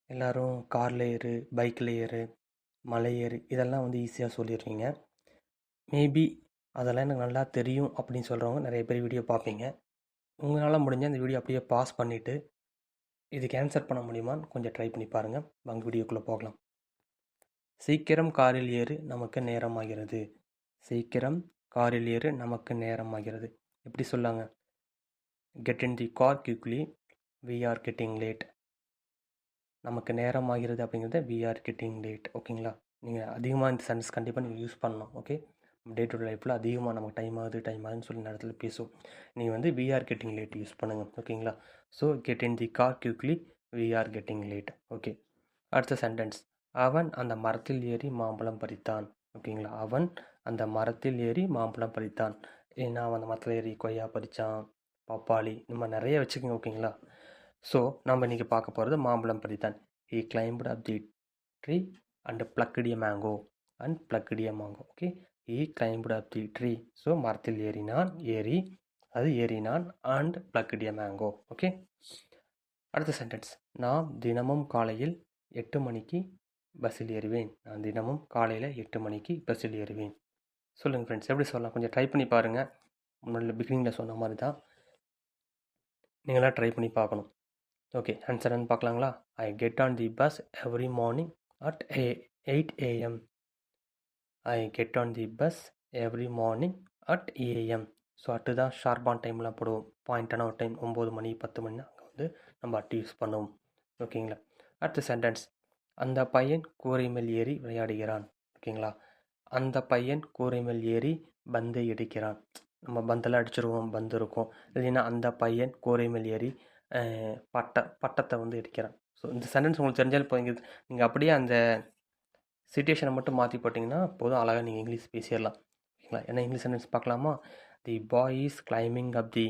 எல்லோரும் காரில் ஏறு, பைக்கில் ஏறு, மலை ஏறு இதெல்லாம் வந்து ஈஸியாக சொல்லிடுறீங்க. மேபி அதெல்லாம் எனக்கு நல்லா தெரியும் அப்படின்னு சொல்கிறவங்க நிறைய பேர் வீடியோ பார்ப்பீங்க. உங்களால் முடிஞ்ச இந்த வீடியோ அப்படியே பாஸ் பண்ணிவிட்டு இதுக்கு ஆன்சர் பண்ண முடியுமான்னு கொஞ்சம் ட்ரை பண்ணி பாருங்கள். வாங்க வீடியோக்குள்ளே போகலாம். சீக்கிரம் காரில் ஏறு, நமக்கு நேரமாகிறது. சீக்கிரம் காரில் ஏறு, நமக்கு நேரமாகிறது. எப்படி சொல்லாங்க? Get in the car quickly, we are getting late. நமக்கு நேரம் ஆகிறது அப்படிங்கிறத வி ஆர் கெட்டிங் லேட். ஓகேங்களா? நீங்கள் அதிகமாக இந்த சென்டென்ஸ் கண்டிப்பாக நீங்கள் யூஸ் பண்ணணும். ஓகே, டே டு டே லைஃப்பில் அதிகமாக நமக்கு டைம் ஆகுதுன்னு சொல்லி நேரத்தில் பேசுவோம். நீங்கள் வந்து we are getting late use பண்ணுங்கள். ஓகேங்களா? So get in the car quickly, we are getting late. Okay, அடுத்த சென்டென்ஸ். அவன் அந்த மரத்தில் ஏறி மாம்பழம் பறித்தான். ஓகேங்களா? அவன் அந்த மரத்தில் ஏறி மாம்பழம் பறித்தான். ஏன்னா அவன் அந்த மரத்தில் ஏறி கொய்யா பறித்தான், பப்பாளி, இந்த மாதிரி நிறைய வச்சுக்கோங்க. ஓகேங்களா? ஸோ நம்ம இன்றைக்கி பார்க்க போகிறது மாம்பழம் பற்றி தான். He climbed up the tree and plucked a mango and plucked a mango. Okay, he climbed up the tree. So மரத்தில் ஏறினான் and plucked a mango. Okay, அடுத்த சென்டென்ஸ். நான் தினமும் காலையில் 8 மணிக்கு பஸ்ஸில் ஏறுவேன். நான் தினமும் காலையில் 8 மணிக்கு பஸ்ஸில் ஏறுவேன். சொல்லுங்கள் ஃப்ரெண்ட்ஸ், எப்படி சொல்லலாம்? கொஞ்சம் ட்ரை பண்ணி பாருங்கள். முன்னாடி பிகினிங்கில் சொன்ன மாதிரி தான் நீங்களாம் ட்ரை பண்ணி பார்க்கணும். ஓகே, ஆன்சர் என்ன பார்க்கலாங்களா? I get on the bus every morning at 8 AM. I get on the bus every morning at AM. So at தான் ஷார்ப்பான டைம்லாம் போடுவோம். பாயிண்டான ஒரு டைம் 9 மணி 10 மணி அங்கே வந்து நம்ம அட்டு யூஸ் பண்ணுவோம். ஓகேங்களா? அடுத்த சென்டென்ஸ். அந்த பையன் கூரை மேல் ஏறி விளையாடுகிறான். ஓகேங்களா? அந்த பையன் கூரை மேல் ஏறி பந்தை எடுக்கிறான். நம்ம பந்தெல்லாம் அடிச்சிருவோம், பந்து இருக்கும். இல்லைன்னா அந்த பையன் கூரை மேல் ஏறி பட்டத்தை வந்து எடுக்கிறான். ஸோ இந்த சென்டென்ஸ் உங்களுக்கு தெரிஞ்சாலும் போதுங்க. நீங்கள் அப்படியே அந்த சிச்சுவேஷனை மட்டும் மாற்றி போட்டிங்கன்னா போதும், அழகாக நீங்கள் இங்கிலீஷ் பேசிடலாம். ஓகேங்களா? ஏன்னா இங்கிலீஷ் சென்டென்ஸ் பார்க்கலாமா? The boy is climbing up the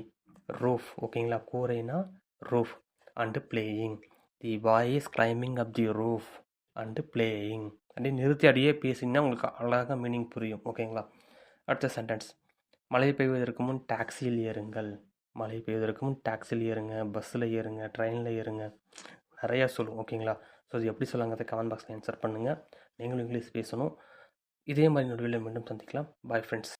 roof. ஓகேங்களா? கூரைனா roof and playing. The boy is climbing up the roof and playing. அப்படியே நிறுத்தி அடியே பேசிங்கன்னா உங்களுக்கு அழகாக மீனிங் புரியும். ஓகேங்களா? அடுத்த சென்டென்ஸ். மழை பெய்வதற்கு முன் டாக்ஸியில் ஏறுங்கள். மழை பெய்வதற்கு முன் டாக்ஸியில் ஏறுங்க, பஸ்ஸில் ஏறுங்க, ட்ரெயினில் ஏறுங்க, நிறையா சொல்லுவோம். ஓகேங்களா? ஸோ இது எப்படி சொல்லுங்கிறத கமெண்ட் பாக்ஸில் ஆன்சர் பண்ணுங்கள். நீங்களும் இங்கிலீஷ் பேசணும். இதே மாதிரி நடுவில் மீண்டும் சந்திக்கலாம். Bye friends.